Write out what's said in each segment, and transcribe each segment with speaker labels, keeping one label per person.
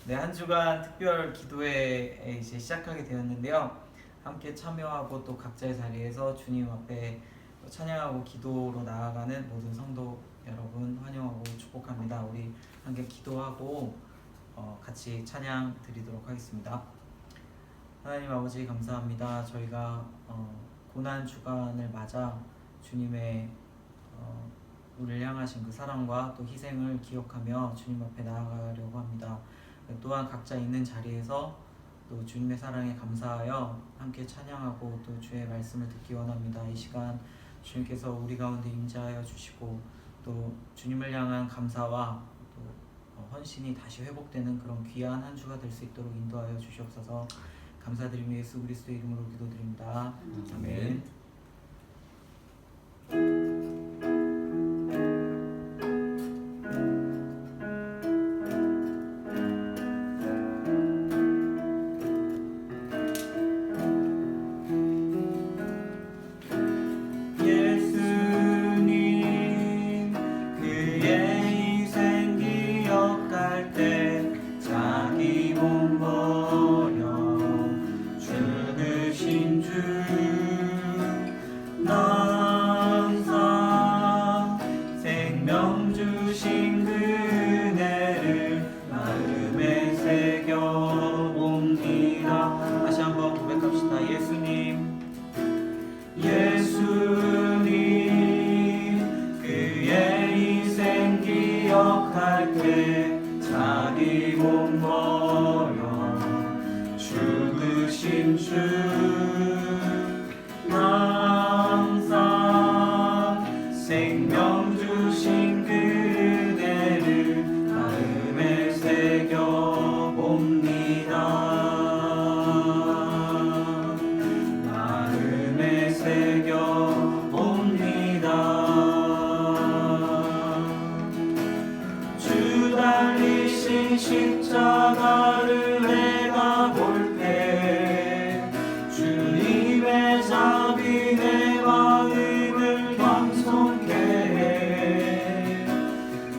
Speaker 1: 네, 한 주간 특별 기도회 이제 시작하게 되었는데요. 함께 참여하고 또 각자의 자리에서 주님 앞에 찬양하고 기도로 나아가는 모든 성도 여러분 환영하고 축복합니다. 우리 함께 기도하고 같이 찬양 드리도록 하겠습니다. 하나님 아버지 감사합니다. 저희가 고난 주간을 맞아 주님의 우리를 향하신 그 사랑과 또 희생을 기억하며 주님 앞에 나아가려고 합니다. 또한 각자 있는 자리에서 또 주님의 사랑에 감사하여 함께 찬양하고 또 주의 말씀을 듣기 원합니다. 이 시간 주님께서 우리 가운데 임재하여 주시고 또 주님을 향한 감사와 또 헌신이 다시 회복되는 그런 귀한 한 주가 될 수 있도록 인도하여 주시옵소서. 감사드리며 예수 그리스도의 이름으로 기도드립니다. 아멘. 자기 몸 버려 죽으신 주 항상 생명 주신 그대를 마음에 새겨 봅니다. 마음에 새겨 봅니다. 달리신 십자가를 내가 볼 때 주님의 자비 내 마음을 방송케 해.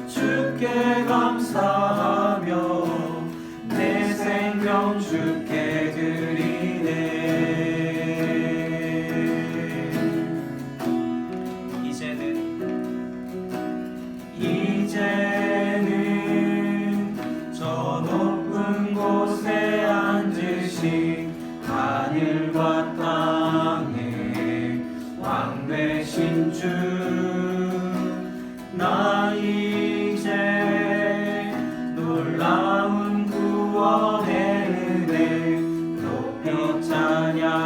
Speaker 1: 주께 감사하며 내 생명 주께 드리네. 이제는 저 높은 곳에 앉으신 하늘과 땅의 왕 되신 주 나 이제 놀라운 구원의 은혜 높여 찬양하리라.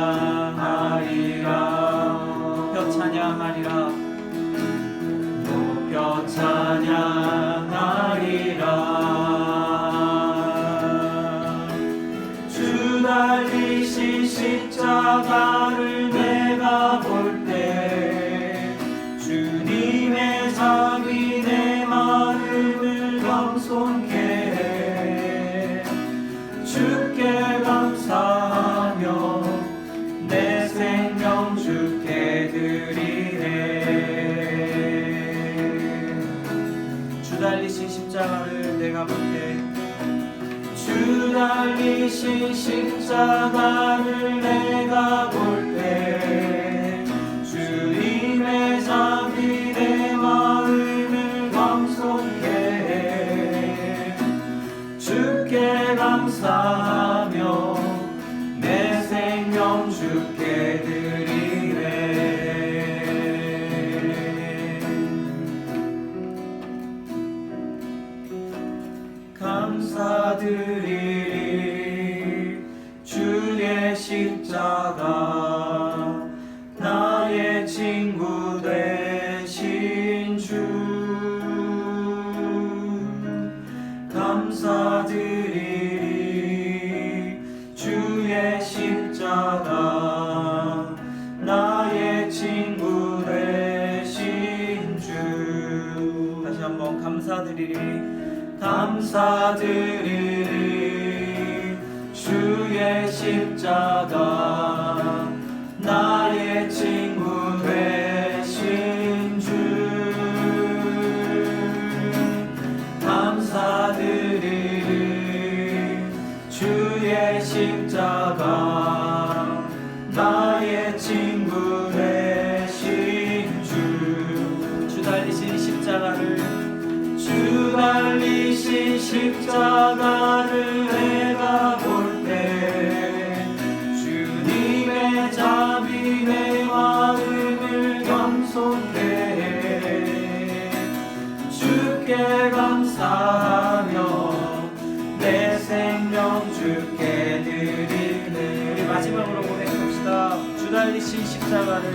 Speaker 1: 높여 찬양하리라. 높여 찬양하리라. 주 달리신 십자가를 내가 볼 때 주님의 자비 내 마음을 겸손케 해. 주께 감사하며 내 생명 주께 드리네. 주 달리신 십자가를 내가 볼 때 주 달리신 십자가를 내가 볼 때 주님의 자비 내 마음을 겸손케 해. 주께 감사하며 내 생명 주께 드리네. 감사드리리 주의 십자가 나의 친구 되신 주. 감사드리리 주의 십자가 나의 친구 되신 주. 다시 한번 감사드리리. 감사드리리 주의 십자가 나의 친구 되신 주. 감사드리리 주의 십자가 나의 친구 되신 주 달리신 십자가를 주 달리신 십자가를 내가 볼 때 주님의 자비 내 마음을 겸손케 해 주께 감사하며 내 생명 주께 드리네. 우리 마지막으로 고백합시다. 주 달리신 십자가를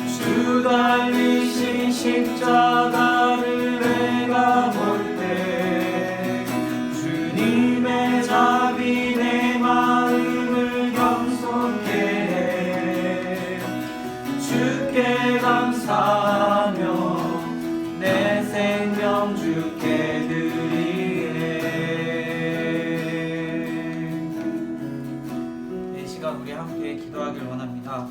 Speaker 1: 주 달리신 십자가를 내가 볼 때 주님의 자비 내 마음을 겸손케 해 주께 감사하며 내 생명 주께 드리네. 이 시간 우리 함께 기도하길 원합니다.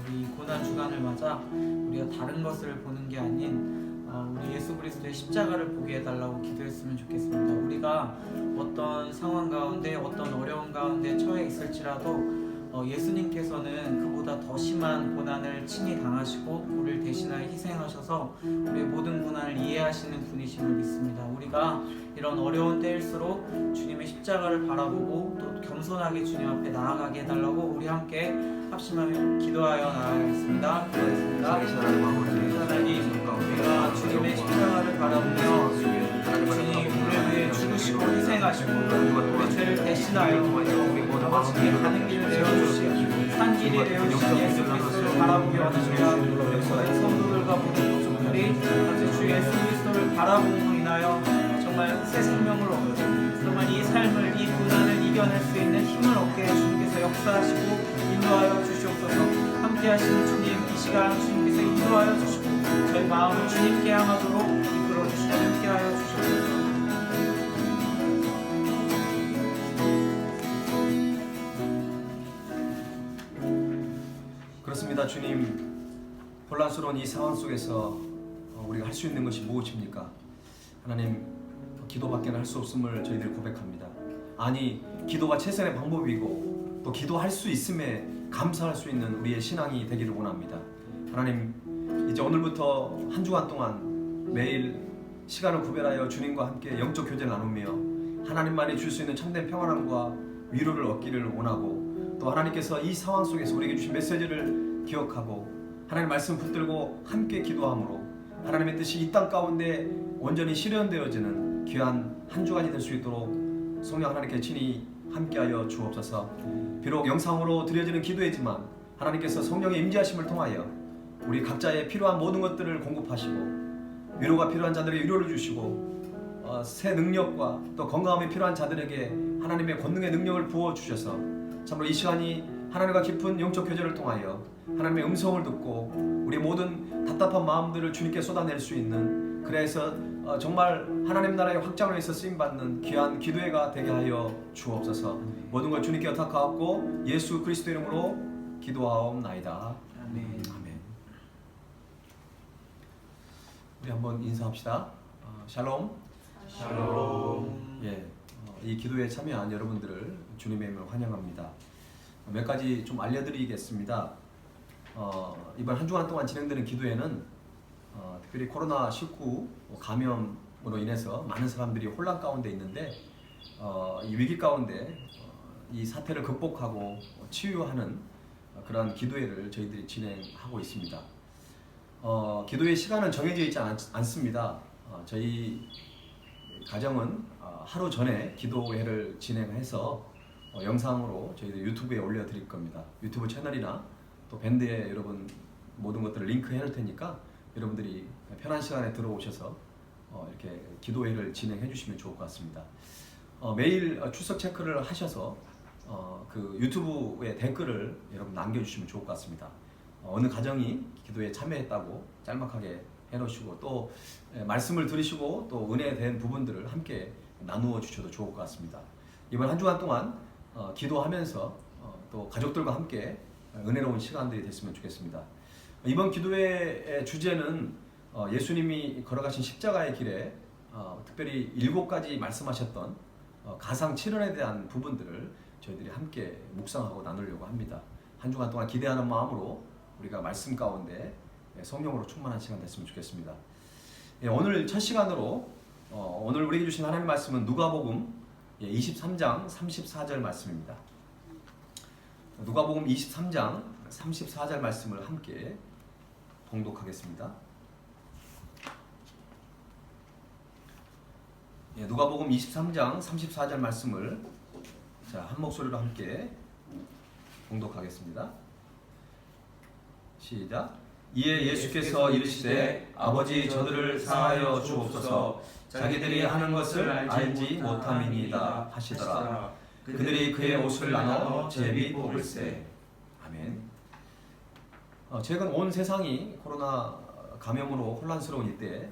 Speaker 1: 우리 고난 주간을 맞아 우리가 다른 것을 보는 게 아닌 우리 예수 그리스도의 십자가를 보게 해달라고 기도했으면 좋겠습니다. 우리가 어떤 상황 가운데 어떤 어려운 가운데 처해 있을지라도 예수님께서는 그보다 더 심한 고난을 친히 당하시고 우리를 대신하여 희생하셔서 우리의 모든 고난을 이해하시는 분이심을 믿습니다. 우리가 이런 어려운 때일수록 주님의 십자가를 바라보고 또 겸손하게 주님 앞에 나아가게 해달라고 우리 함께 합심하며 기도하여 나아가겠습니다. 기도하겠습니다. 하나님, 우리가 주님의 십자가를 바라보며 주님 우리를 위해 죽으시고 희생하시고 우리의 죄를 대신하여 아버지께 가는 길을 내어주시고 산 길을 내어주신 예수 그리스도를 바라보게 하시며 모든 성도들과 모든 종들이 주 예수 그리스도를 바라봄으로 인하여 정말 새 생명을 얻고 정말 이 삶을 이 고난을 이겨낼 수 있는 힘을 얻게 주님께서 역사하시고 인도하여 주시옵소서. 함께 하시는 주님, 이 시간 주님께서 인도하여 주시고 저희 마음을 주님께 향하도록 이끌어 주시고 함께 하여 주시옵소서.
Speaker 2: 그렇습니다. 주님, 혼란스러운 이 상황 속에서 우리가 할 수 있는 것이 무엇입니까? 하나님, 기도밖에 할 수 없음을 저희들이 고백합니다. 아니, 기도가 최선의 방법이고 또 기도할 수 있음에 감사할 수 있는 우리의 신앙이 되기를 원합니다. 하나님, 이제 오늘부터 한 주간 동안 매일 시간을 구별하여 주님과 함께 영적 교제를 나누며 하나님만이 줄 수 있는 참된 평안함과 위로를 얻기를 원하고 또 하나님께서 이 상황 속에서 우리에게 주신 메시지를 기억하고 하나님 말씀 붙들고 함께 기도함으로 하나님의 뜻이 이 땅 가운데 온전히 실현되어지는 귀한 한 주간이 될 수 있도록 성령 하나님께 친히 함께하여 주옵소서. 비록 영상으로 드려지는 기도이지만 하나님께서 성령의 임재하심을 통하여 우리 각자의 필요한 모든 것들을 공급하시고 위로가 필요한 자들에게 위로를 주시고 새 능력과 또 건강함이 필요한 자들에게 하나님의 권능의 능력을 부어주셔서 참으로 이 시간이 하나님과 깊은 영적 교제를 통하여 하나님의 음성을 듣고 우리 모든 답답한 마음들을 주님께 쏟아낼 수 있는 그래서 정말 하나님 나라의 확장을 위해서 쓰임받는 귀한 기도회가 되게 하여 주옵소서. 모든 걸 주님께 의탁하옵고 예수 그리스도 이름으로 기도하옵나이다.
Speaker 1: 아멘.
Speaker 2: 아멘. 우리 한번 인사합시다. 샬롬.
Speaker 1: 샬롬.
Speaker 2: 예, 이 기도에 참여한 여러분들을 주님의 이름으로 환영합니다. 몇 가지 좀 알려드리겠습니다. 이번 한 주간 동안 진행되는 기도회는 특별히 코로나19 감염으로 인해서 많은 사람들이 혼란 가운데 있는데 이 위기 가운데 이 사태를 극복하고 치유하는 그런 기도회를 저희들이 진행하고 있습니다. 기도회 시간은 정해져 있지 않습니다. 저희 가정은 하루 전에 기도회를 진행해서 영상으로 저희들 유튜브에 올려드릴 겁니다. 유튜브 채널이나 또 밴드에 여러분 모든 것들을 링크해 놓을 테니까 여러분들이 편한 시간에 들어오셔서 이렇게 기도회를 진행해 주시면 좋을 것 같습니다. 매일 출석 체크를 하셔서 그 유튜브에 댓글을 여러분 남겨주시면 좋을 것 같습니다. 어느 가정이 기도에 참여했다고 짤막하게 해놓으시고 또 말씀을 들으시고 또 은혜된 부분들을 함께 나누어 주셔도 좋을 것 같습니다. 이번 한 주간 동안 기도하면서 또 가족들과 함께 은혜로운 시간들이 됐으면 좋겠습니다. 이번 기도회의 주제는 예수님이 걸어가신 십자가의 길에 특별히 7가지 말씀하셨던 가상 7원에 대한 부분들을 저희들이 함께 묵상하고 나누려고 합니다. 한 주간 동안 기대하는 마음으로 우리가 말씀 가운데 성령으로 충만한 시간 됐으면 좋겠습니다. 오늘 첫 시간으로 오늘 우리에게 주신 하나님의 말씀은 누가복음 23장 34절 말씀입니다. 누가복음 23장 34절 말씀을 함께 봉독하겠습니다. 누가복음 23장 34절 말씀을 한 목소리로 함께 봉독하겠습니다. 시작. 이에 예수께서 이르시되 아버지 저들을 사하여 주옵소서 자기들이 하는 것을 알지 못함이니이다 하시더라. 그들이 그의 옷을 나눠 제비 뽑을세. 아멘. 최근 온 세상이 코로나 감염으로 혼란스러운 이때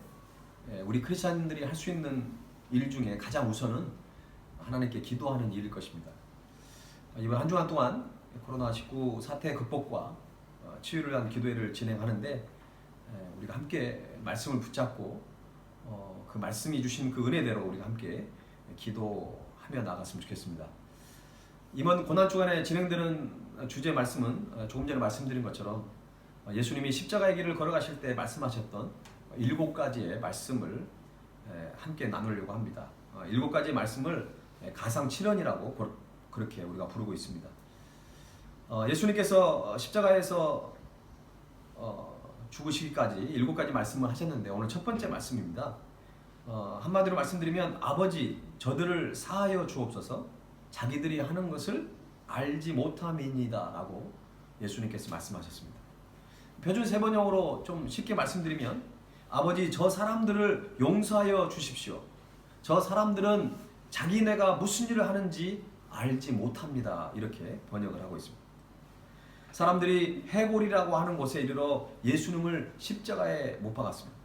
Speaker 2: 우리 크리스찬들이 할 수 있는 일 중에 가장 우선은 하나님께 기도하는 일일 것입니다. 이번 한 주간 동안 코로나19 사태 극복과 치유를 위한 기도회를 진행하는데 우리가 함께 말씀을 붙잡고 그 말씀이 주신 그 은혜대로 우리가 함께 기도하며 나갔으면 좋겠습니다. 이번 고난주간에 진행되는 주제 말씀은 조금 전에 말씀드린 것처럼 예수님이 십자가의 길을 걸어가실 때 말씀하셨던 7가지의 말씀을 함께 나누려고 합니다. 7가지의 말씀을 가상 7원이라고 그렇게 우리가 부르고 있습니다. 예수님께서 십자가에서 죽으시기까지 7가지 말씀을 하셨는데 오늘 첫 번째 말씀입니다. 한마디로 말씀드리면 아버지 저들을 사하여 주옵소서 자기들이 하는 것을 알지 못함이니이다 라고 예수님께서 말씀하셨습니다. 표준 세번역으로 좀 쉽게 말씀드리면 아버지 저 사람들을 용서하여 주십시오. 저 사람들은 자기네가 무슨 일을 하는지 알지 못합니다. 이렇게 번역을 하고 있습니다. 사람들이 해골이라고 하는 곳에 이르러 예수님을 십자가에 못 박았습니다.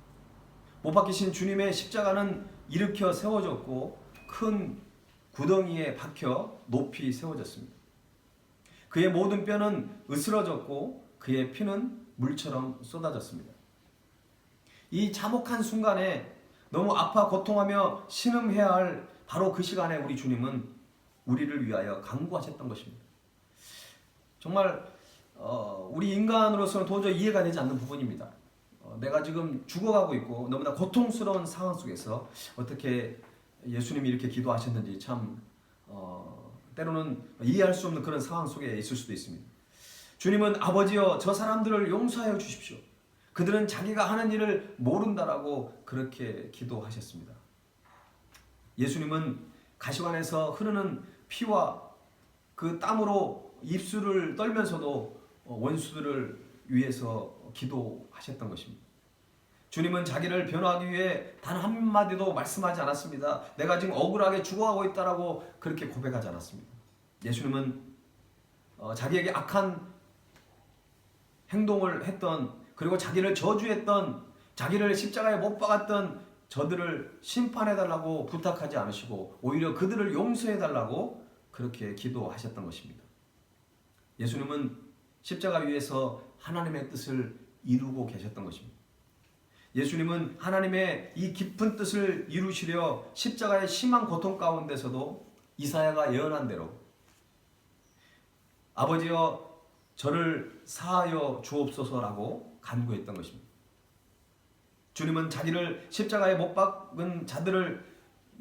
Speaker 2: 못 박히신 주님의 십자가는 일으켜 세워졌고 큰 구덩이에 박혀 높이 세워졌습니다. 그의 모든 뼈는 으스러졌고 그의 피는 물처럼 쏟아졌습니다. 이 참혹한 순간에 너무 아파 고통하며 신음해야 할 바로 그 시간에 우리 주님은 우리를 위하여 간구하셨던 것입니다. 정말 우리 인간으로서는 도저히 이해가 되지 않는 부분입니다. 내가 지금 죽어가고 있고 너무나 고통스러운 상황 속에서 어떻게 예수님이 이렇게 기도하셨는지 참 때로는 이해할 수 없는 그런 상황 속에 있을 수도 있습니다. 주님은 아버지여 저 사람들을 용서하여 주십시오. 그들은 자기가 하는 일을 모른다라고 그렇게 기도하셨습니다. 예수님은 가시관에서 흐르는 피와 그 땀으로 입술을 떨면서도 원수들을 위해서 기도하셨던 것입니다. 주님은 자기를 변호하기 위해 단 한마디도 말씀하지 않았습니다. 내가 지금 억울하게 죽어가고 있다라고 그렇게 고백하지 않았습니다. 예수님은 자기에게 악한 행동을 했던 그리고 자기를 저주했던 자기를 십자가에 못 박았던 저들을 심판해달라고 부탁하지 않으시고 오히려 그들을 용서해달라고 그렇게 기도하셨던 것입니다. 예수님은 십자가 위에서 하나님의 뜻을 이루고 계셨던 것입니다. 예수님은 하나님의 이 깊은 뜻을 이루시려 십자가의 심한 고통 가운데서도 이사야가 예언한 대로 아버지여 저를 사하여 주옵소서라고 간구했던 것입니다. 주님은 자기를 십자가에 못 박은 자들을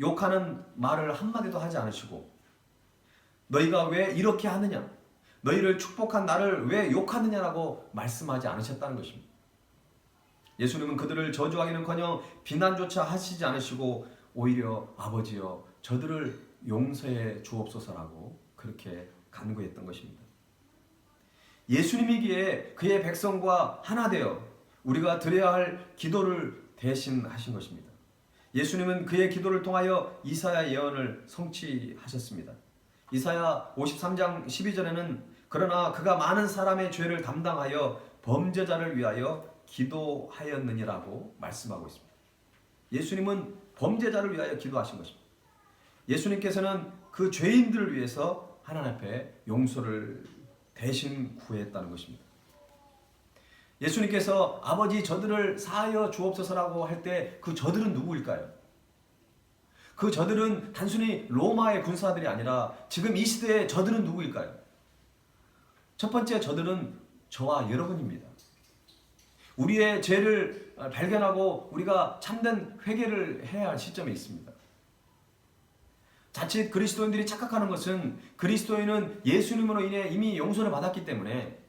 Speaker 2: 욕하는 말을 한마디도 하지 않으시고 너희가 왜 이렇게 하느냐 너희를 축복한 나를 왜 욕하느냐라고 말씀하지 않으셨다는 것입니다. 예수님은 그들을 저주하기는커녕 비난조차 하시지 않으시고 오히려 아버지여 저들을 용서해 주옵소서라고 그렇게 간구했던 것입니다. 예수님이기에 그의 백성과 하나 되어 우리가 드려야 할 기도를 대신하신 것입니다. 예수님은 그의 기도를 통하여 이사야 예언을 성취하셨습니다. 이사야 53장 12절에는 그러나 그가 많은 사람의 죄를 담당하여 범죄자를 위하여 기도하였느니라고 말씀하고 있습니다. 예수님은 범죄자를 위하여 기도하신 것입니다. 예수님께서는 그 죄인들을 위해서 하나님 앞에 용서를 대신 구했다는 것입니다. 예수님께서 아버지 저들을 사하여 주옵소서라고 할 때 그 저들은 누구일까요? 그 저들은 단순히 로마의 군사들이 아니라 지금 이 시대의 저들은 누구일까요? 첫 번째 저들은 저와 여러분입니다. 우리의 죄를 발견하고 우리가 참된 회개를 해야 할 시점에 있습니다. 자칫 그리스도인들이 착각하는 것은 그리스도인은 예수님으로 인해 이미 용서를 받았기 때문에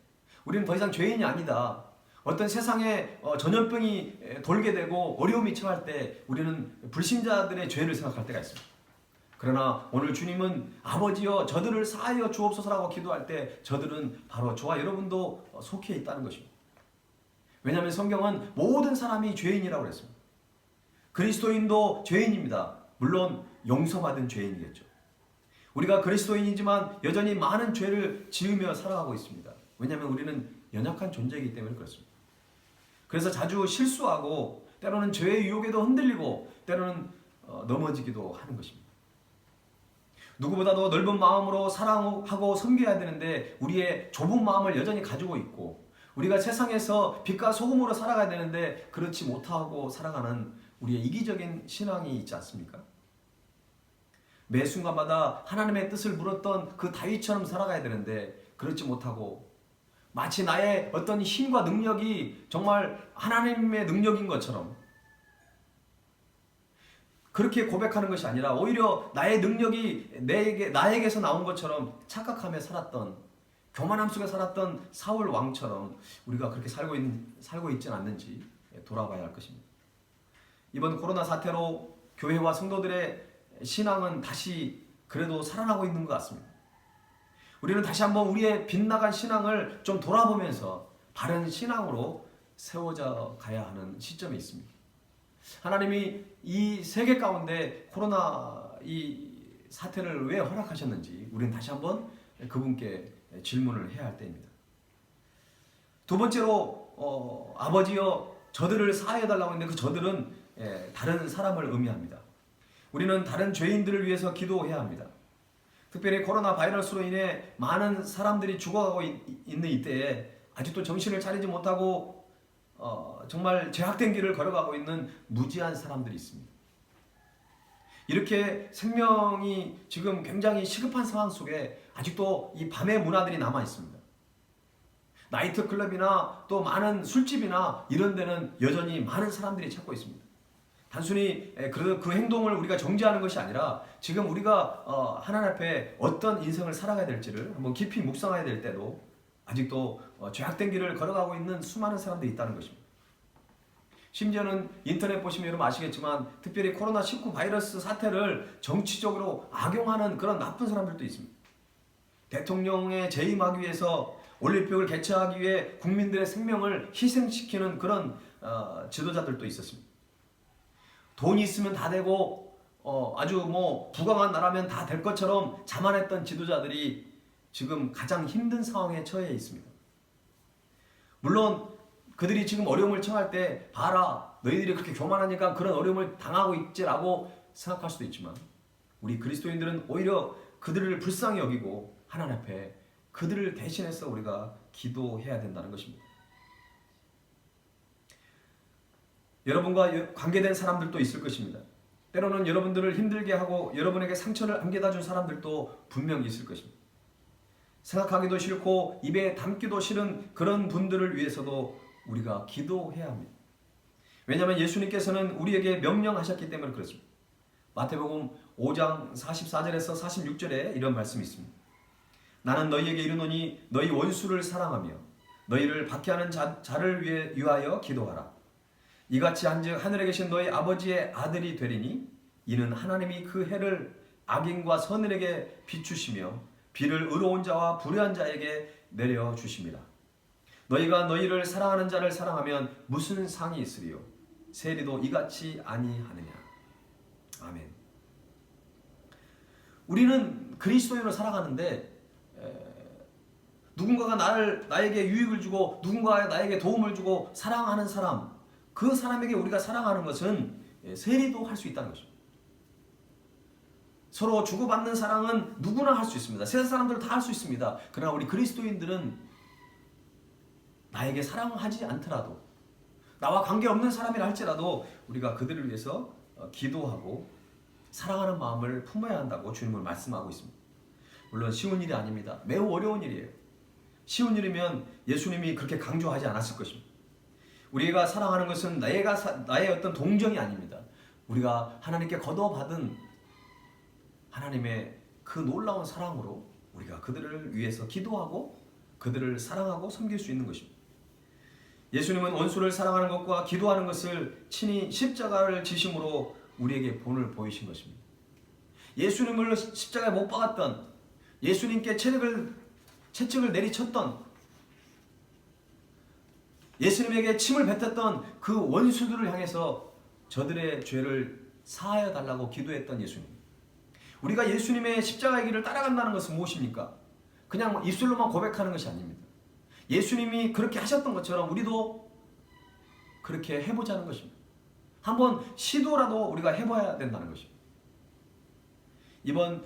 Speaker 2: 우리는 더 이상 죄인이 아니다. 어떤 세상에 전염병이 돌게 되고 어려움이 처할 때 우리는 불신자들의 죄를 생각할 때가 있습니다. 그러나 오늘 주님은 아버지여 저들을 사하여 주옵소서라고 기도할 때 저들은 바로 저와 여러분도 속해 있다는 것입니다. 왜냐하면 성경은 모든 사람이 죄인이라고 그랬습니다. 그리스도인도 죄인입니다. 물론 용서받은 죄인이겠죠. 우리가 그리스도인이지만 여전히 많은 죄를 지으며 살아가고 있습니다. 왜냐하면 우리는 연약한 존재이기 때문에 그렇습니다. 그래서 자주 실수하고 때로는 죄의 유혹에도 흔들리고 때로는 넘어지기도 하는 것입니다. 누구보다도 넓은 마음으로 사랑하고 섬겨야 되는데 우리의 좁은 마음을 여전히 가지고 있고 우리가 세상에서 빛과 소금으로 살아가야 되는데 그렇지 못하고 살아가는 우리의 이기적인 신앙이 있지 않습니까? 매 순간마다 하나님의 뜻을 물었던 그 다윗처럼 살아가야 되는데 그렇지 못하고 마치 나의 어떤 힘과 능력이 정말 하나님의 능력인 것처럼 그렇게 고백하는 것이 아니라 오히려 나의 능력이 나에게서 나온 것처럼 착각하며 살았던 교만함 속에 살았던 사울 왕처럼 우리가 그렇게 살고 있지는 않는지 돌아봐야 할 것입니다. 이번 코로나 사태로 교회와 성도들의 신앙은 다시 그래도 살아나고 있는 것 같습니다. 우리는 다시 한번 우리의 빗나간 신앙을 좀 돌아보면서 바른 신앙으로 세워져 가야 하는 시점이 있습니다. 하나님이 이 세계 가운데 코로나 이 사태를 왜 허락하셨는지 우리는 다시 한번 그분께 질문을 해야 할 때입니다. 두 번째로 아버지여 저들을 사하여달라고 했는데 그 저들은 다른 사람을 의미합니다. 우리는 다른 죄인들을 위해서 기도해야 합니다. 특별히 코로나 바이러스로 인해 많은 사람들이 죽어가고 있는 이때에 아직도 정신을 차리지 못하고 정말 죄악된 길을 걸어가고 있는 무지한 사람들이 있습니다. 이렇게 생명이 지금 굉장히 시급한 상황 속에 아직도 이 밤의 문화들이 남아 있습니다. 나이트클럽이나 또 많은 술집이나 이런 데는 여전히 많은 사람들이 찾고 있습니다. 단순히 그 행동을 우리가 정죄하는 것이 아니라 지금 우리가 하나님 앞에 어떤 인생을 살아가야 될지를 한번 깊이 묵상해야 될 때도 아직도 죄악된 길을 걸어가고 있는 수많은 사람들이 있다는 것입니다. 심지어는 인터넷 보시면 여러분 아시겠지만 특별히 코로나19 바이러스 사태를 정치적으로 악용하는 그런 나쁜 사람들도 있습니다. 대통령에 재임하기 위해서 올림픽을 개최하기 위해 국민들의 생명을 희생시키는 그런 지도자들도 있었습니다. 돈이 있으면 다 되고 아주 부강한 나라면 다 될 것처럼 자만했던 지도자들이 지금 가장 힘든 상황에 처해 있습니다. 물론 그들이 지금 어려움을 처할 때 봐라 너희들이 그렇게 교만하니까 그런 어려움을 당하고 있지라고 생각할 수도 있지만 우리 그리스도인들은 오히려 그들을 불쌍히 여기고 하나님 앞에 그들을 대신해서 우리가 기도해야 된다는 것입니다. 여러분과 관계된 사람들도 있을 것입니다. 때로는 여러분들을 힘들게 하고 여러분에게 상처를 안겨다 준 사람들도 분명히 있을 것입니다. 생각하기도 싫고 입에 담기도 싫은 그런 분들을 위해서도 우리가 기도해야 합니다. 왜냐하면 예수님께서는 우리에게 명령하셨기 때문에 그렇습니다. 마태복음 5장 44절에서 46절에 이런 말씀이 있습니다. 나는 너희에게 이르노니 너희 원수를 사랑하며 너희를 박해하는 자를 위하여 기도하라. 이같이 한즉 하늘에 계신 너희 아버지의 아들이 되리니 이는 하나님이 그 해를 악인과 선인에게 비추시며 비를 의로운 자와 불의한 자에게 내려주심이라. 너희가 너희를 사랑하는 자를 사랑하면 무슨 상이 있으리요? 세리도 이같이 아니하느냐. 아멘. 우리는 그리스도인으로 살아가는데 누군가가 나에게 유익을 주고 누군가가 나에게 도움을 주고 사랑하는 사람 그 사람에게 우리가 사랑하는 것은 세리도 할 수 있다는 것입니다. 서로 주고받는 사랑은 누구나 할 수 있습니다. 세상 사람들 다 할 수 있습니다. 그러나 우리 그리스도인들은 나에게 사랑하지 않더라도 나와 관계없는 사람이라 할지라도 우리가 그들을 위해서 기도하고 사랑하는 마음을 품어야 한다고 주님은 말씀하고 있습니다. 물론 쉬운 일이 아닙니다. 매우 어려운 일이에요. 쉬운 일이면 예수님이 그렇게 강조하지 않았을 것입니다. 우리가 사랑하는 것은 나의 어떤 동정이 아닙니다. 우리가 하나님께 거둬받은 하나님의 그 놀라운 사랑으로 우리가 그들을 위해서 기도하고 그들을 사랑하고 섬길 수 있는 것입니다. 예수님은 원수를 사랑하는 것과 기도하는 것을 친히 십자가를 지심으로 우리에게 본을 보이신 것입니다. 예수님을 십자가에 못 박았던, 예수님께 채찍을 내리쳤던, 예수님에게 침을 뱉었던 그 원수들을 향해서 저들의 죄를 사하여 달라고 기도했던 예수님. 우리가 예수님의 십자가의 길을 따라간다는 것은 무엇입니까? 그냥 입술로만 고백하는 것이 아닙니다. 예수님이 그렇게 하셨던 것처럼 우리도 그렇게 해보자는 것입니다. 한번 시도라도 우리가 해봐야 된다는 것입니다. 이번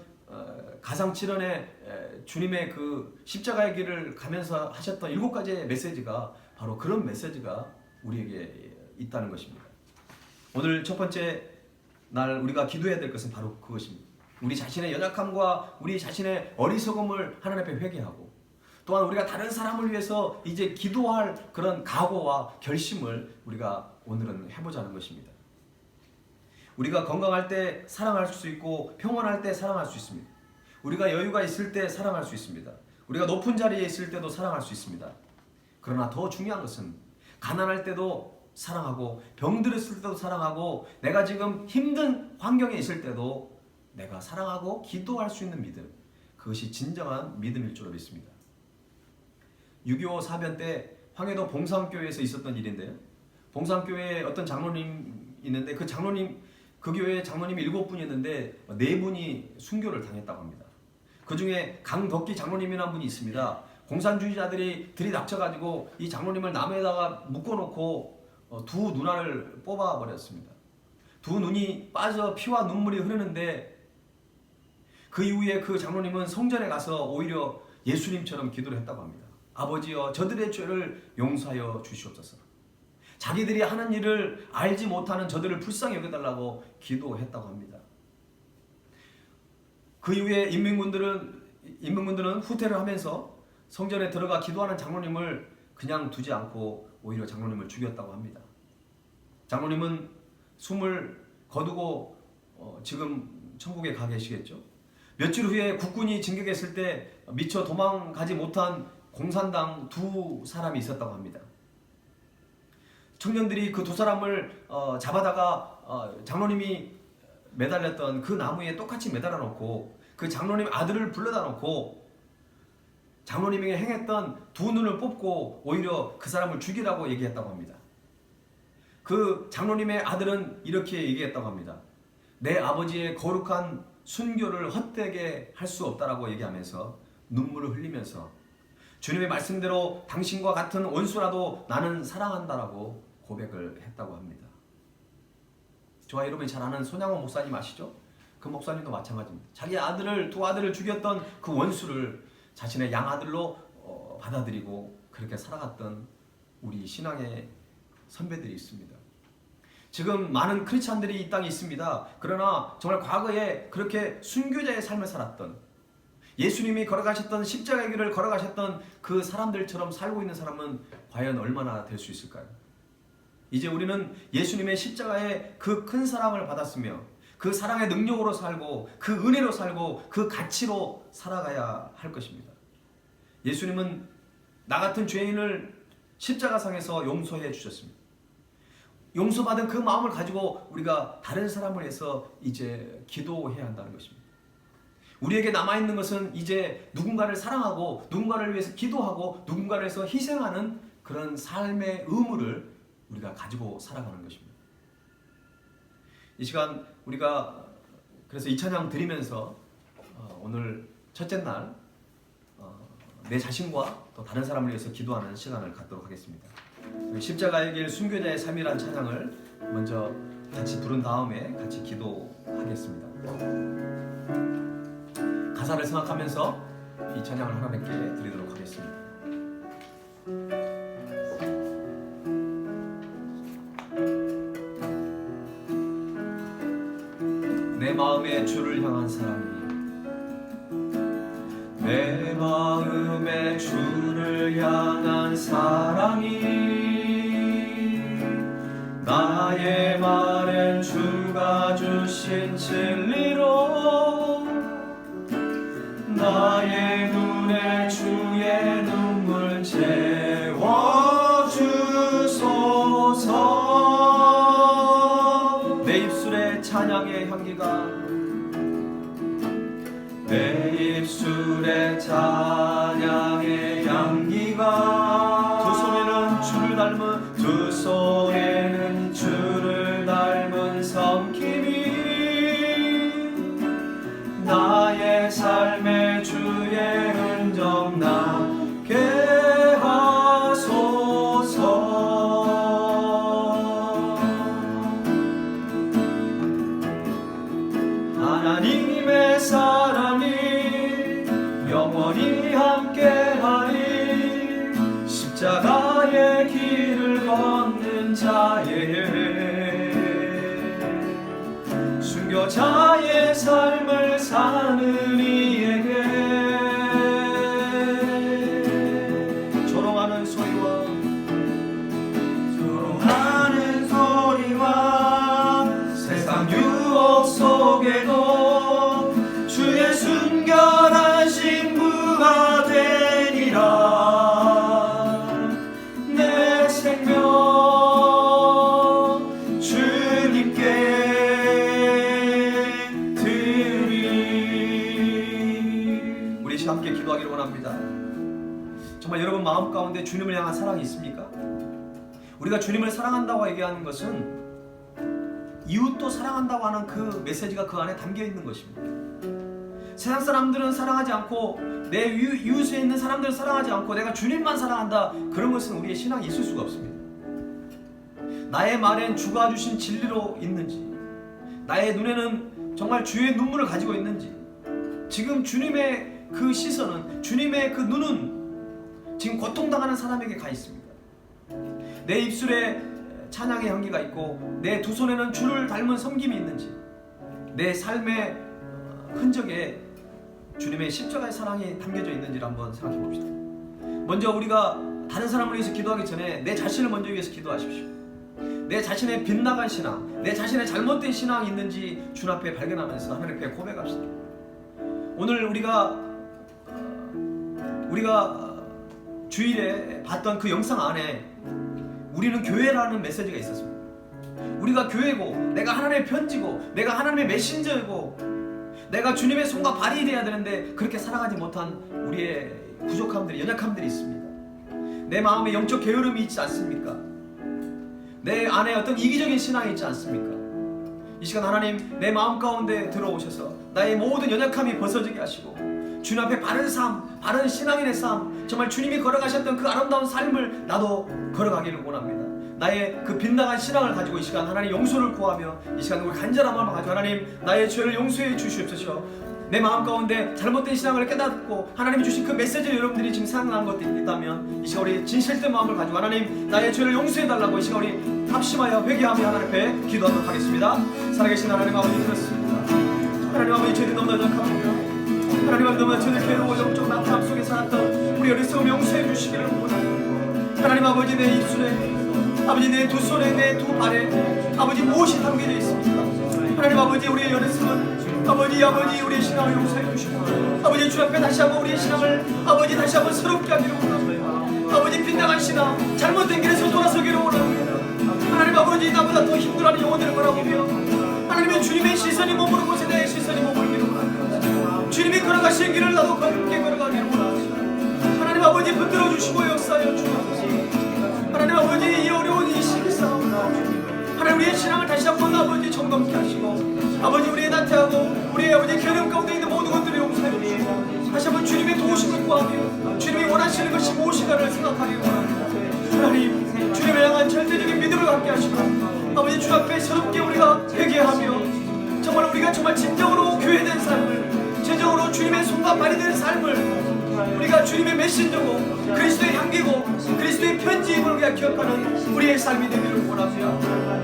Speaker 2: 가상칠언의 주님의 그 십자가의 길을 가면서 하셨던 7가지의 메시지가 바로 그런 메시지가 우리에게 있다는 것입니다. 오늘 첫 번째 날 우리가 기도해야 될 것은 바로 그것입니다. 우리 자신의 연약함과 우리 자신의 어리석음을 하나님 앞에 회개하고, 또한 우리가 다른 사람을 위해서 이제 기도할 그런 각오와 결심을 우리가 오늘은 해보자는 것입니다. 우리가 건강할 때 사랑할 수 있고 평온할 때 사랑할 수 있습니다. 우리가 여유가 있을 때 사랑할 수 있습니다. 우리가 높은 자리에 있을 때도 사랑할 수 있습니다. 그러나 더 중요한 것은 가난할 때도 사랑하고 병들었을 때도 사랑하고 내가 지금 힘든 환경에 있을 때도 내가 사랑하고 기도할 수 있는 믿음, 그것이 진정한 믿음일 줄로 믿습니다. 6.25 사변 때 황해도 봉산교회에서 있었던 일인데요. 봉산교회에 어떤 장로님 있는데 그 교회에 장로님이 7분이었는데 4분이 순교를 당했다고 합니다. 그 중에 강덕기 장로님이라는 분이 있습니다. 공산주의자들이 들이닥쳐가지고 이 장로님을 나무에다가 묶어놓고 두 눈알을 뽑아버렸습니다. 두 눈이 빠져 피와 눈물이 흐르는데 그 이후에 그 장로님은 성전에 가서 오히려 예수님처럼 기도를 했다고 합니다. 아버지여, 저들의 죄를 용서하여 주시옵소서. 자기들이 하는 일을 알지 못하는 저들을 불쌍히 여겨달라고 기도했다고 합니다. 그 이후에 인민군들은 후퇴를 하면서 성전에 들어가 기도하는 장로님을 그냥 두지 않고 오히려 장로님을 죽였다고 합니다. 장로님은 숨을 거두고 지금 천국에 가 계시겠죠. 며칠 후에 국군이 진격했을 때 미처 도망가지 못한 공산당 2사람이 있었다고 합니다. 청년들이 그 2사람을 잡아다가 장로님이 매달렸던 그 나무에 똑같이 매달아 놓고 그 장로님 아들을 불러다 놓고 장로님에게 행했던 2눈을 뽑고 오히려 그 사람을 죽이라고 얘기했다고 합니다. 그 장로님의 아들은 이렇게 얘기했다고 합니다. 내 아버지의 거룩한 순교를 헛되게 할 수 없다라고 얘기하면서 눈물을 흘리면서 주님의 말씀대로 당신과 같은 원수라도 나는 사랑한다라고 고백을 했다고 합니다. 저와 여러분이 잘 아는 손양원 목사님 아시죠? 그 목사님도 마찬가지입니다. 자기 2아들을 죽였던 그 원수를 자신의 양아들로 받아들이고 그렇게 살아갔던 우리 신앙의 선배들이 있습니다. 지금 많은 크리스찬들이 이 땅에 있습니다. 그러나 정말 과거에 그렇게 순교자의 삶을 살았던, 예수님이 걸어가셨던 십자가의 길을 걸어가셨던 그 사람들처럼 살고 있는 사람은 과연 얼마나 될 수 있을까요? 이제 우리는 예수님의 십자가의 그 큰 사랑을 받았으며 그 사랑의 능력으로 살고 그 은혜로 살고 그 가치로 살아가야 할 것입니다. 예수님은 나 같은 죄인을 십자가상에서 용서해 주셨습니다. 용서받은 그 마음을 가지고 우리가 다른 사람을 위해서 이제 기도해야 한다는 것입니다. 우리에게 남아있는 것은 이제 누군가를 사랑하고 누군가를 위해서 기도하고 누군가를 위해서 희생하는 그런 삶의 의무를 우리가 가지고 살아가는 것입니다. 이 시간 우리가 그래서 이 찬양 드리면서 오늘 첫째 날 내 자신과 또 다른 사람을 위해서 기도하는 시간을 갖도록 하겠습니다. 십자가의 길 순교자의 삶이란 찬양을 먼저 같이 부른 다음에 같이 기도하겠습니다. 가사를 생각하면서 이 찬양을 하나님께 드리도록 하겠습니다. 내 마음에 주를 향한 사랑이 내 마음에 주를 향한 사랑이 나의 말은 주가 주신 진리로 나의 눈에 주의 눈물 채워주소서. 내 입술에 찬양의 향기가 내 입술에 찬양의 향기가 두 손에는 주를 닮은 두 손에는 주를 닮은 섬김이 나의 삶의 주의 흔적 남게 하소서. 하나님의 사랑이 영원히 함께하리. 십자가의 길을 걷는 자의 순교자의 삶을 사는 이에게 조롱하는 소리와 세상 유혹 속에도 주의 순결한 신부가 되리라. 내 생명 주님께 드리. 우리 함께 기도하기를 원합니다. 정말 여러분 마음 가운데 주님을 향한 사랑이 있습니까? 우리가 주님을 사랑한다고 얘기하는 것은 이웃도 사랑한다고 하는 그 메시지가 그 안에 담겨 있는 것입니다. 세상 사람들은 사랑하지 않고 내 이웃에 있는 사람들을 사랑하지 않고 내가 주님만 사랑한다, 그런 것은 우리의 신앙이 있을 수가 없습니다. 나의 말엔 주가 주신 진리로 있는지, 나의 눈에는 정말 주의 눈물을 가지고 있는지, 지금 주님의 그 시선은, 주님의 그 눈은 지금 고통당하는 사람에게 가 있습니다. 내 입술에 찬양의 향기가 있고 내 두 손에는 주를 닮은 섬김이 있는지, 내 삶의 흔적에 주님의 십자가의 사랑이 담겨져 있는지를 한번 생각해 봅시다. 먼저 우리가 다른 사람을 위해서 기도하기 전에 내 자신을 먼저 위해서 기도하십시오. 내 자신의 빗나간 신앙, 내 자신의 잘못된 신앙이 있는지 주님 앞에 발견하면서 하나님 앞에 고백합시다. 오늘 우리가 주일에 봤던 그 영상 안에 우리는 교회라는 메시지가 있었습니다. 우리가 교회고, 내가 하나님의 편지고, 내가 하나님의 메신저이고, 내가 주님의 손과 발이 되어야 되는데 그렇게 살아가지 못한 우리의 부족함들이, 연약함들이 있습니다. 내 마음에 영적 게으름이 있지 않습니까? 내 안에 어떤 이기적인 신앙이 있지 않습니까? 이 시간 하나님 내 마음 가운데 들어오셔서 나의 모든 연약함이 벗어지게 하시고 주님 앞에 바른 삶, 바른 신앙인의 삶, 정말 주님이 걸어가셨던 그 아름다운 삶을 나도 걸어가기를 원합니다. 나의 그 빗나간 신앙을 가지고 이 시간 하나님 용서를 구하며 이 시간 우리 간절한 마음을 가지고 하나님 나의 죄를 용서해 주시옵소서. 내 마음 가운데 잘못된 신앙을 깨닫고 하나님이 주신 그 메시지를 여러분들이 지금 생각난 것들이 있다면 이 시간 우리 진실된 마음을 가지고 하나님 나의 죄를 용서해 달라고 이 시간 우리 합심하여 회개하며 하나님 앞에 기도하도록 하겠습니다. 살아계신 하나님 아버지 그렇습니다. 하나님 아버지 저희들 너무나 연약합니다. 하나님 아버지 너무나 저희들 괴로워 영적 낙담 속에 살았던 우리 어리석음 용서해 주시기를 원합니다. 하나님 아버지 내 입술에, 아버지 내 두 손에, 내 두 발에 아버지 무엇이 담겨져 있습니까? 하나님 아버지 우리의 어리석음, 아버지 우리의 신앙을 용서해 주시고 아버지 주 앞에 다시 한번 우리의 신앙을 아버지 다시 한번 새롭게 하기를 원합니다. 아버지 빗나간 신앙, 잘못된 길에서 돌아서기를 원합니다. 하나님 아버지 나보다 더 힘들어하는 영혼들을 바라보며 하나님의 주님의 시선이 머무는 곳에 내 시선이 머물기를 원합니다. 주님이 걸어가신 길을 나도 함께 걸어가기를 원합니다. 하나님 아버지 붙들어 주시고 역사하여 주옵소서. 하나님 아버지 이 어려운 이 시기 싸움 하나님 우리의 신앙을 다시 한번 아버지 점검케 하시고 아버지 우리의 나태하고 우리의 아버지 결함 가운데 있는 모든 것들을 용서해 주시고 다시 한번 주님의 도우심을 구하며 주님이 원하시는 것이 무엇인가를 생각하기 원합니다. 하나님 주님을 향한 절대적인 믿음을 갖게 하시고 아버지 주 앞에 새롭게 우리가 회개하며 정말 우리가 정말 진정으로 교회된 삶을, 진정으로 주님의 손과 발이 된 삶을 우리가 주님의 메신저고 그리스도의 향기고 그리스도의 편지임을 우리가 기억하는 우리의 삶이 되기를 원합니다.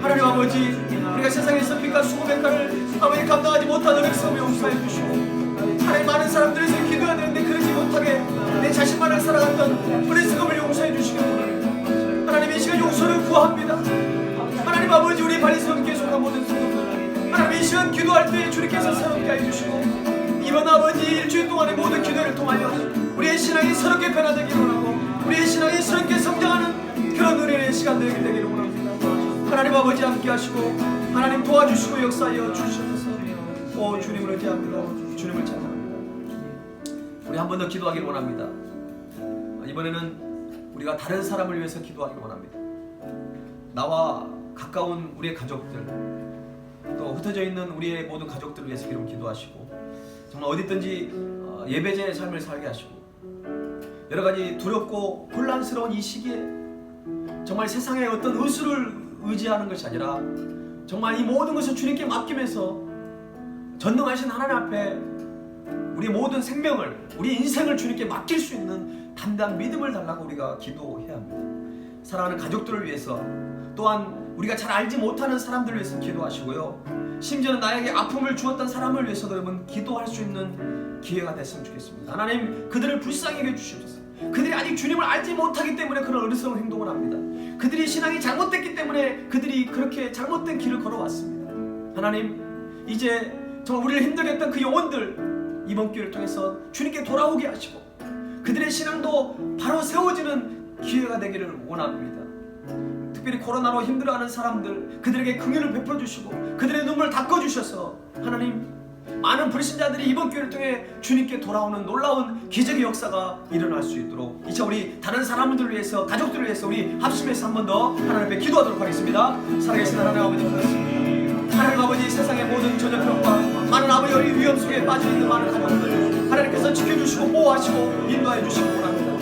Speaker 2: 하나님 아버지 우리가 세상에서 빛과 수고백과를 아버지 감당하지 못하는 흑성을 용서해 주시고, 하나님 많은 사람들을 위해서 기도해야 되는데 그러지 못하게 내 자신만을 살아갔던 어리석음을 용서해 주시기 바랍니다. 하나님 이 시간 용서를 구합니다. 하나님 아버지 우리 바리새인교회 속한 모든 성도들, 하나님 이 시간 기도할 때 주님께서 새롭게 해주시고, 이번 아버지 일주일 동안의 모든 기도를 통하여 우리의 신앙이 새롭게 변화되기를 원하고 우리의 신앙이 새롭게 성장하는 그런 은혜의 시간 되기를 원합니다. 하나님 아버지 함께 하시고 하나님 도와주시고 역사하여 주시옵소서. 오 주님을 의지합니다. 주님을 찬양합니다. 우리 한 번 더 기도하기를 원합니다. 이번에는 우리가 다른 사람을 위해서 기도하기를 원합니다. 나와 가까운 우리의 가족들, 또 흩어져 있는 우리의 모든 가족들을 위해서 기도하시고, 정말 어디든지 예배자의 삶을 살게 하시고, 여러 가지 두렵고 혼란스러운 이 시기에 정말 세상의 어떤 의수를 의지하는 것이 아니라 정말 이 모든 것을 주님께 맡기면서 전능하신 하나님 앞에 우리의 모든 생명을, 우리 인생을 주님께 맡길 수 있는 담대한 믿음을 달라고 우리가 기도해야 합니다. 사랑하는 가족들을 위해서, 또한 우리가 잘 알지 못하는 사람들을 위해서 기도하시고요, 심지어는 나에게 아픔을 주었던 사람을 위해서도 여러분 기도할 수 있는 기회가 됐으면 좋겠습니다. 하나님 그들을 불쌍히 여겨 주시옵소서. 그들이 아직 주님을 알지 못하기 때문에 그런 어리석은 행동을 합니다. 그들이 신앙이 잘못됐기 때문에 그들이 그렇게 잘못된 길을 걸어왔습니다. 하나님 이제 정말 우리를 힘들게 했던 그 영혼들 이번 기회를 통해서 주님께 돌아오게 하시고 그들의 신앙도 바로 세워지는 기회가 되기를 원합니다. 특별히 코로나로 힘들어하는 사람들, 그들에게 긍휼을 베풀어 주시고 그들의 눈물을 닦아 주셔서 하나님 많은 불신자들이 이번 기회를 통해 주님께 돌아오는 놀라운 기적의 역사가 일어날 수 있도록, 이제 우리 다른 사람들을 위해서, 가족들을 위해서 우리 합심해서 한 번 더 하나님 앞에 기도하도록 하겠습니다. 살아계신 하나님 아버지 고맙습니다. 하나님 아버지 세상의 모든 저녁과 많은 아버지 위험 속에 빠져있는 많은 가족들 하나님께서 지켜주시고 보호하시고 인도해 주시고 원합니다.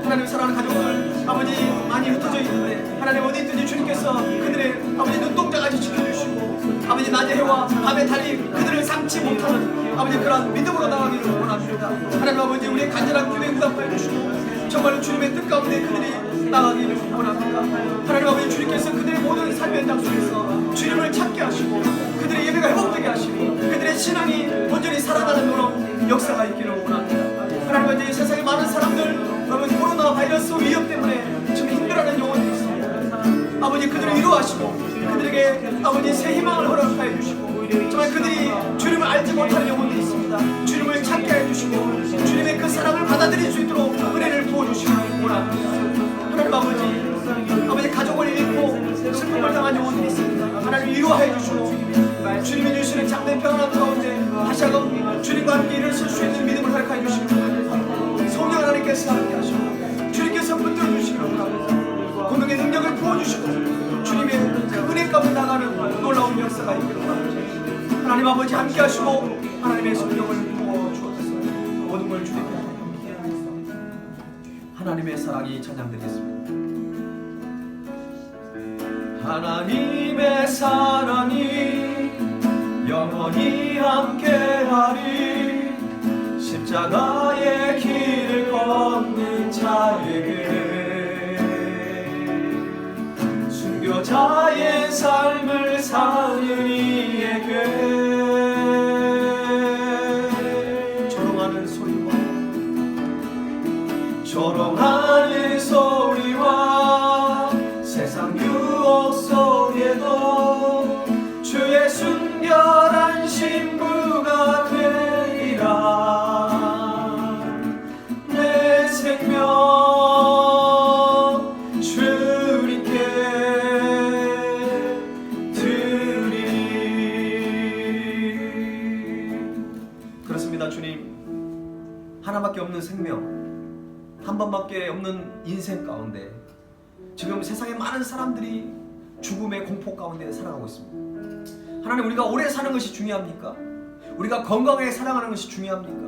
Speaker 2: 하나님 사랑하는 가족들 아버지 많이 흩어져 있는데 하나님 어디 있든지 주님께서 그들의 아버지 눈동자까지 지켜주시고 아버지 낮의 해와 밤의 달이 그들을 삼지 못하는 아버지 그러한 믿음으로 나가기를 원합니다. 하나님 아버지 우리의 간절한 기도에 응답해 주시고 정말로 주님의 뜻 가운데 그들이 나가기를 원합니다. 하나님 아버지 주님께서 그들의 모든 삶의 현장 속에서 주님을 찾게 하시고 그들의 예배가 회복되게 하시고 그들의 신앙이 온전히 살아나는 그런 역사가 있기를 원합니다. 하나님 아버지 세상에 많은 사람들 아버지 코로나 바이러스 위협 때문에 지금 힘들어하는 영혼들이 있습니다. 아버지 그들을 위로하시고 그들에게 아버지 새 희망을 허락하여 주시고 정말 그들이 주님을 알지 못하는 영혼들이 있습니다. 주님을 찾게 해주시고 주님의 그 사랑을 받아들일 수 있도록 은혜를 부어주시기 원합니다. 하나님 아버지 가족을 잃고 슬픔을 당한 영혼들이 있습니다. 하나님 위로하여 주시고 주님이 주시는 참된 평안한 가운데 다시 한번 주님과 함께 일을 쓸 수 있는 믿음을 허락하여 주시고 성령 하나님께서 함께 하시고 주님께서 붙들어 주시기를 원합니다. 공동의 능력을 부어주시고 주님의 그 은혜 가운데 나가는 놀라운 역사가 있기를 원합니다. 하나님 아버지 함께 하시고 하나님의 성령을 부어주옵소서. 모든 걸 주님께 함께 하소서. 하나님의 사랑이 찬양되겠습니다. 하나님의 사랑이 영원히 함께하리. 십자가의 길을 걷는 자에게 순교자의 삶을 사는 이에게 조롱하는 소리와 세상 유혹 속에도 주의 순결한 신부가 되리라. 내 생명 주님께 드리리. 그렇습니다. 주님, 하나밖에 없는 생명, 한 번밖에 없는 인생 가운데 지금 세상에 많은 사람들이 죽음의 공포 가운데 살아가고 있습니다. 하나님, 우리가 오래 사는 것이 중요합니까? 우리가 건강하게 살아가는 것이 중요합니까?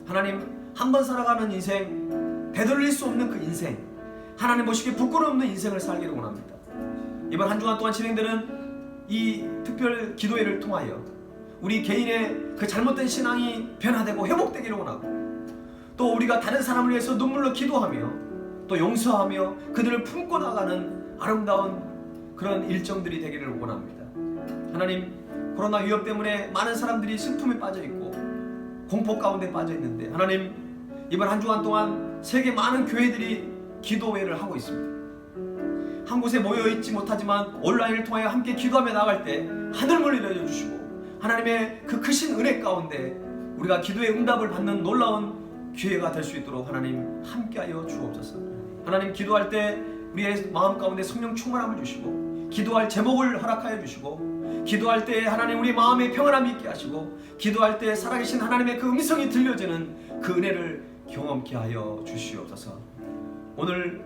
Speaker 2: 하나님, 한 번 살아가는 인생, 되돌릴 수 없는 그 인생, 하나님 보시기에 부끄러움 없는 인생을 살기를 원합니다. 이번 한 주간 동안 진행되는 이 특별 기도회를 통하여 우리 개인의 그 잘못된 신앙이 변화되고 회복되기를 원하고, 또 우리가 다른 사람을 위해서 눈물로 기도하며 또 용서하며 그들을 품고 나가는 아름다운 그런 일정들이 되기를 원합니다. 하나님, 코로나 위협 때문에 많은 사람들이 슬픔에 빠져 있고 공포 가운데 빠져 있는데 하나님 이번 한 주간 동안 세계 많은 교회들이 기도회를 하고 있습니다. 한 곳에 모여 있지 못하지만 온라인을 통하여 함께 기도하며 나아갈 때 하늘문을 열어주시고 하나님의 그 크신 은혜 가운데 우리가 기도의 응답을 받는 놀라운 기회가 될 수 있도록 하나님 함께하여 주옵소서. 하나님 기도할 때 우리의 마음 가운데 성령 충만함을 주시고 기도할 제목을 허락하여 주시고 기도할 때 하나님 우리 마음에 평안함이 있게 하시고 기도할 때 살아계신 하나님의 그 음성이 들려지는 그 은혜를 경험케 하여 주시옵소서. 오늘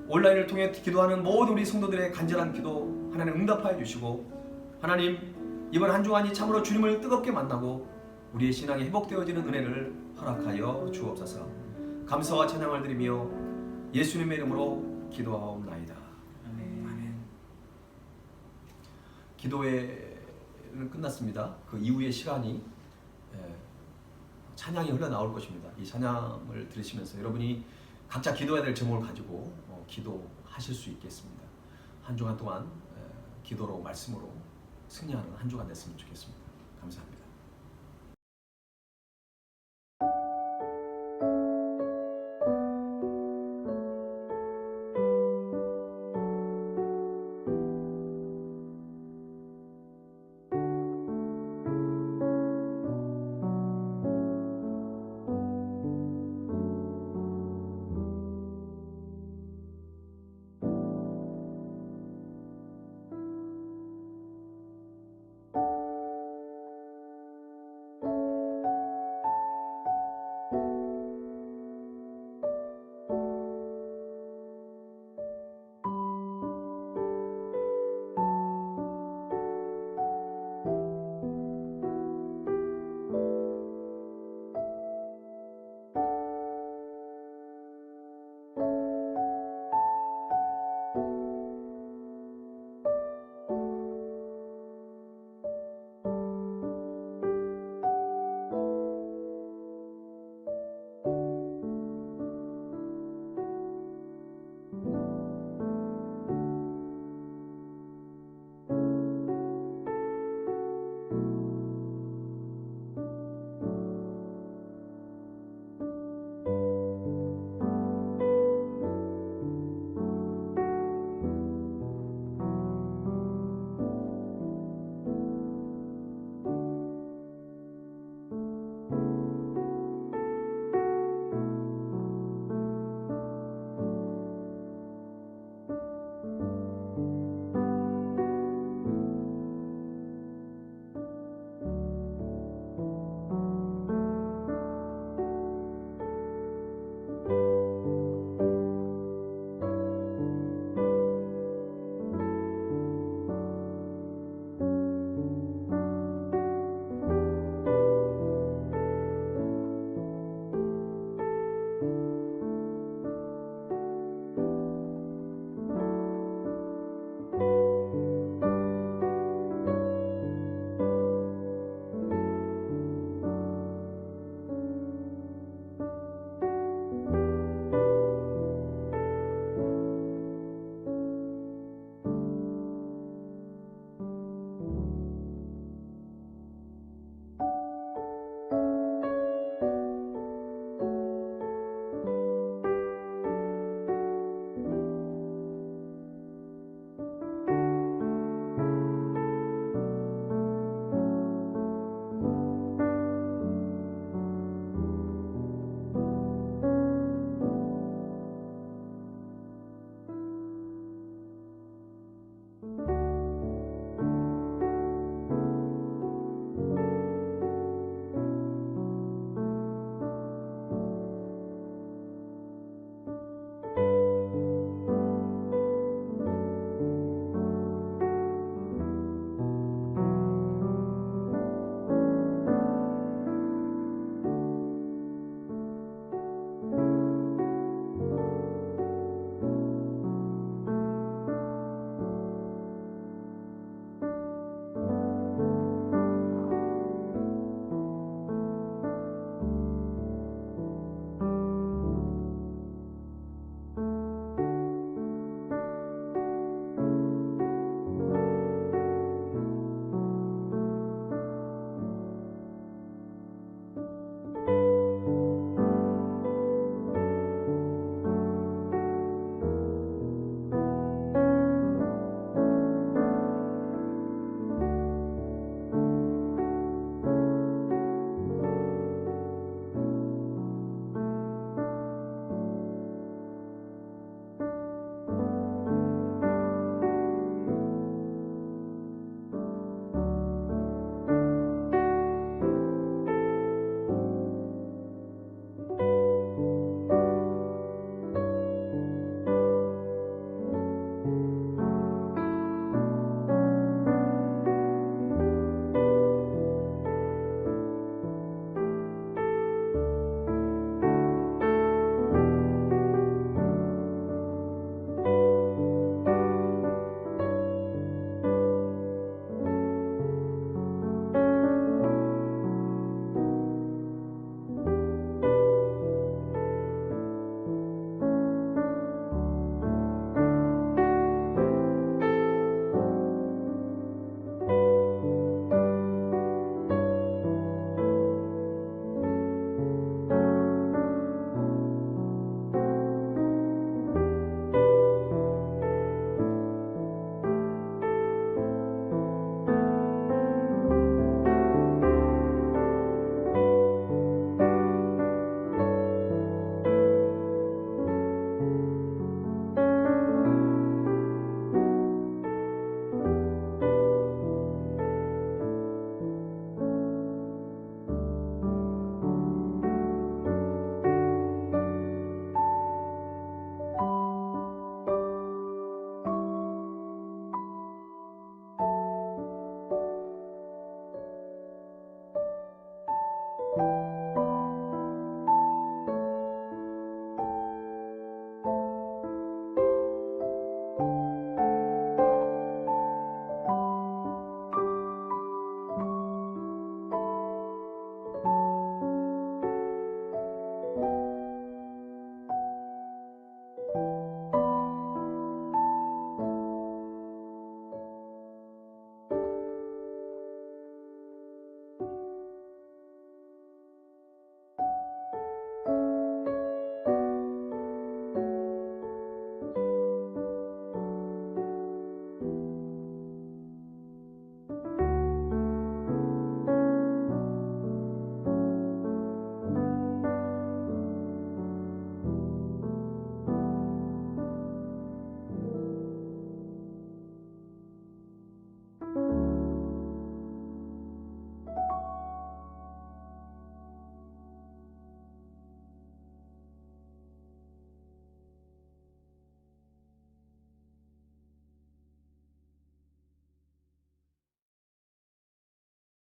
Speaker 2: 온라인을 통해 기도하는 모든 우리 성도들의 간절한 기도 하나님 응답하여 주시고 하나님 이번 한 주간이 참으로 주님을 뜨겁게 만나고 우리의 신앙이 회복되어지는 은혜를 허락하여 주옵소서. 감사와 찬양을 드리며 예수님의 이름으로 기도하옵나이다.
Speaker 1: 아멘.
Speaker 2: 기도회는 끝났습니다. 그 이후의 시간이 찬양이 흘러나올 것입니다. 이 찬양을 들으시면서 여러분이 각자 기도해야 될 제목을 가지고 기도하실 수 있겠습니다. 한 주간 동안 기도로 말씀으로 승리하는 한 주간 됐으면 좋겠습니다. 감사합니다.